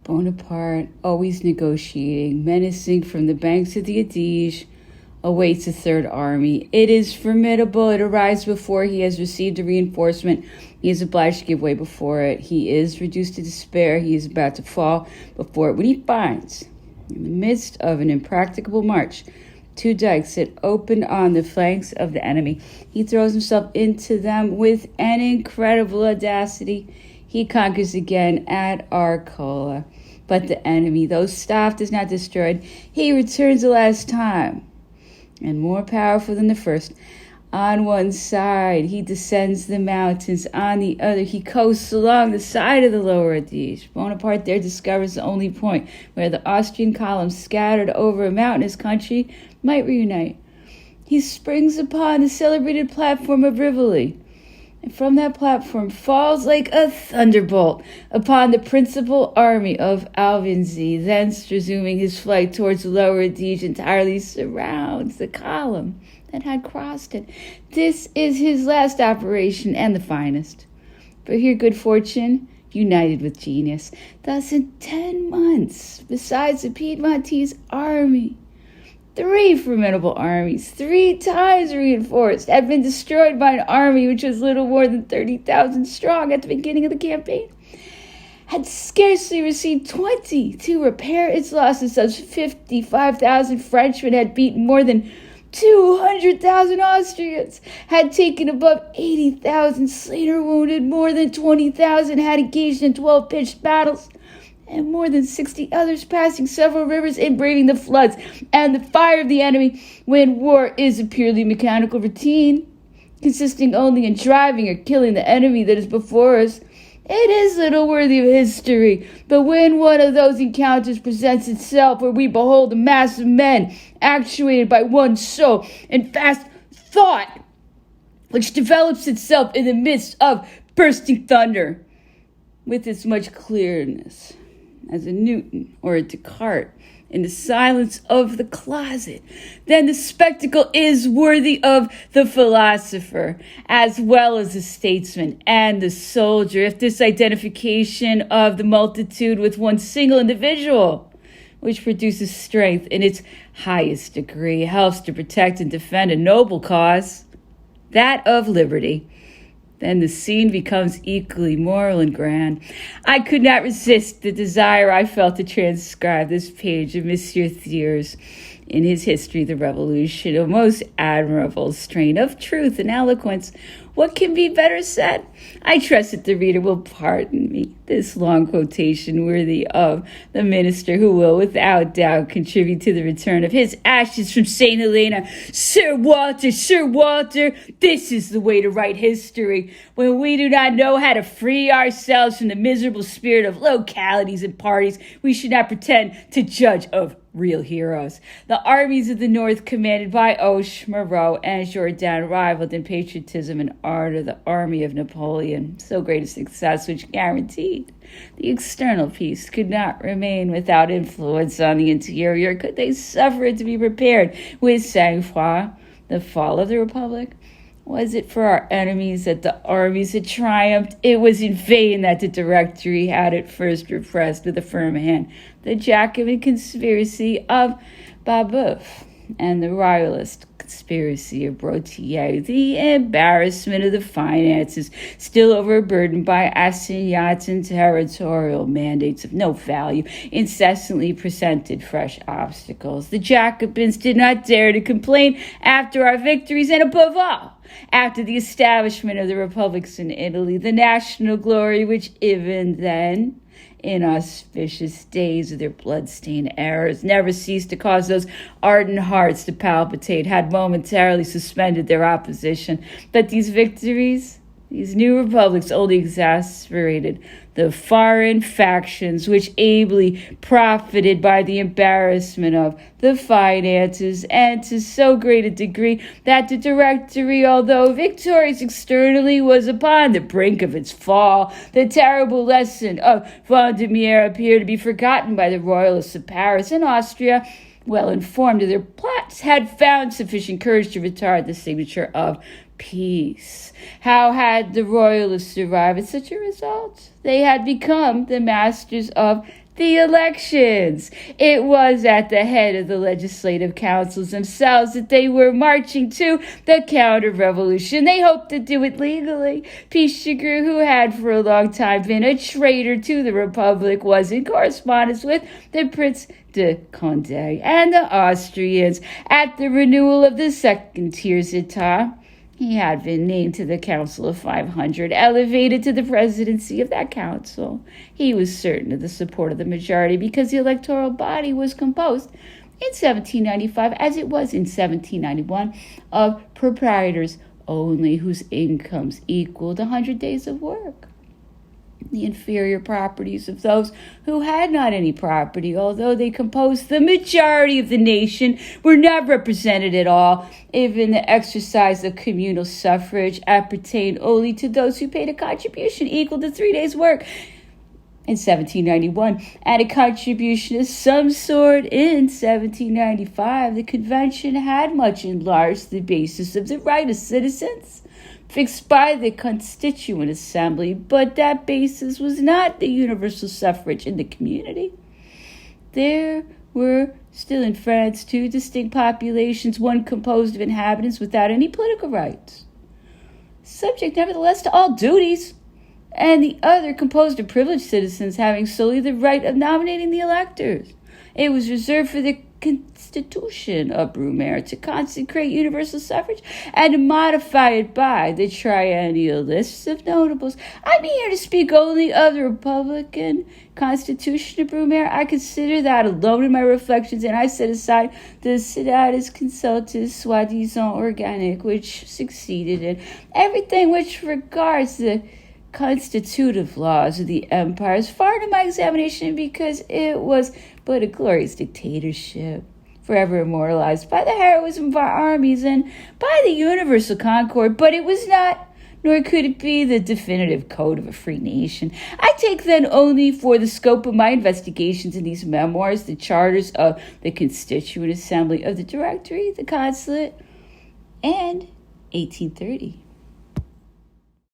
Bonaparte, always negotiating, menacing from the banks of the Adige, awaits a third army. It is formidable. It arrives before he has received a reinforcement. He is obliged to give way before it. He is reduced to despair. He is about to fall before it. When he finds, in the midst of an impracticable march, two dikes that open on the flanks of the enemy, he throws himself into them with an incredible audacity. He conquers again at Arcola. But the enemy, though stopped, is not destroyed. He returns the last time, and more powerful than the first. On one side, he descends the mountains. On the other, he coasts along the side of the lower Adige. Bonaparte there discovers the only point where the Austrian columns scattered over a mountainous country might reunite. He springs upon the celebrated platform of Rivoli, and from that platform falls like a thunderbolt upon the principal army of Alvinzi. Thence, resuming his flight towards the lower Adige, entirely surrounds the column that had crossed it. This is his last operation, and the finest. For here good fortune united with genius. Thus in 10 months, besides the Piedmontese army, 3 formidable armies, 3 times reinforced, had been destroyed by an army which was little more than 30,000 strong at the beginning of the campaign, had scarcely received 20 to repair its losses. Such 55,000 Frenchmen had beaten more than 200,000 Austrians, had taken above 80,000 slain or wounded, more than 20,000 had engaged in 12 pitched battles, and more than 60 others passing several rivers and braving the floods and the fire of the enemy. When war is a purely mechanical routine, consisting only in driving or killing the enemy that is before us, it is little worthy of history. But when one of those encounters presents itself, where we behold a mass of men actuated by one soul and fast thought, which develops itself in the midst of bursting thunder with as much clearness as a Newton or a Descartes in the silence of the closet, then the spectacle is worthy of the philosopher as well as the statesman and the soldier. If this identification of the multitude with one single individual, which produces strength in its highest degree, helps to protect and defend a noble cause, that of liberty, then the scene becomes equally moral and grand. I could not resist the desire I felt to transcribe this page of Monsieur Thiers in his History of the Revolution, a most admirable strain of truth and eloquence. What can be better said? I trust that the reader will pardon me this long quotation, worthy of the minister who will without doubt contribute to the return of his ashes from St. Helena. Sir Walter, this is the way to write history. When we do not know how to free ourselves from the miserable spirit of localities and parties, we should not pretend to judge of real heroes. The armies of the North, commanded by Hoche, Moreau, and Jourdan, rivaled in patriotism and ardor the army of Napoleon. So great a success, which guaranteed the external peace, could not remain without influence on the interior. Could they suffer it to be prepared with sang-froid? The fall of the Republic? Was it for our enemies that the armies had triumphed? It was in vain that the Directory had at first repressed with a firm hand the Jacobin conspiracy of Babeuf and the Royalist conspiracy of Brottier. The embarrassment of the finances, still overburdened by assignats and territorial mandates of no value, incessantly presented fresh obstacles. The Jacobins did not dare to complain after our victories, and above all, after the establishment of the republics in Italy, the national glory which even then, in auspicious days of their blood-stained errors, never ceased to cause those ardent hearts to palpitate, had momentarily suspended their opposition. But these victories, these new republics, only exasperated the foreign factions, which ably profited by the embarrassment of the finances, and to so great a degree that the Directory, although victorious externally, was upon the brink of its fall. The terrible lesson of Vendemiaire appeared to be forgotten by the royalists of Paris and Austria, well informed of their plots, had found sufficient courage to retard the signature of peace. How had the royalists arrived at such a result? They had become the masters of the elections. It was at the head of the legislative councils themselves that they were marching to the counter-revolution. They hoped to do it legally. Pichegru, who had for a long time been a traitor to the Republic, was in correspondence with the Prince de Condé and the Austrians at the renewal of the Second Tiers d'Etat. He had been named to the Council of 500, elevated to the presidency of that council. He was certain of the support of the majority because the electoral body was composed in 1795, as it was in 1791, of proprietors only whose incomes equaled 100 days of work. The inferior properties of those who had not any property, although they composed the majority of the nation, were not represented at all. Even the exercise of communal suffrage appertained only to those who paid a contribution equal to 3 days' work in 1791, and a contribution of some sort in 1795. The convention had much enlarged the basis of the right of citizens fixed by the Constituent Assembly, but that basis was not the universal suffrage in the community. There were still in France two distinct populations, one composed of inhabitants without any political rights, subject nevertheless to all duties, and the other composed of privileged citizens having solely the right of nominating the electors. It was reserved for the Constitution of Brumaire to consecrate universal suffrage and to modify it by the triennial lists of notables. I'm here to speak only of the Republican Constitution of Brumaire. I consider that alone in my reflections, and I set aside the Senatus Consultus soi-disant organic, which succeeded in everything which regards the constitutive laws of the empire as far into my examination, because it was but a glorious dictatorship, forever immortalized by the heroism of our armies and by the universal concord. But it was not, nor could it be, the definitive code of a free nation. I take then only for the scope of my investigations in these memoirs the charters of the Constituent Assembly, of the Directory, the Consulate, and 1830.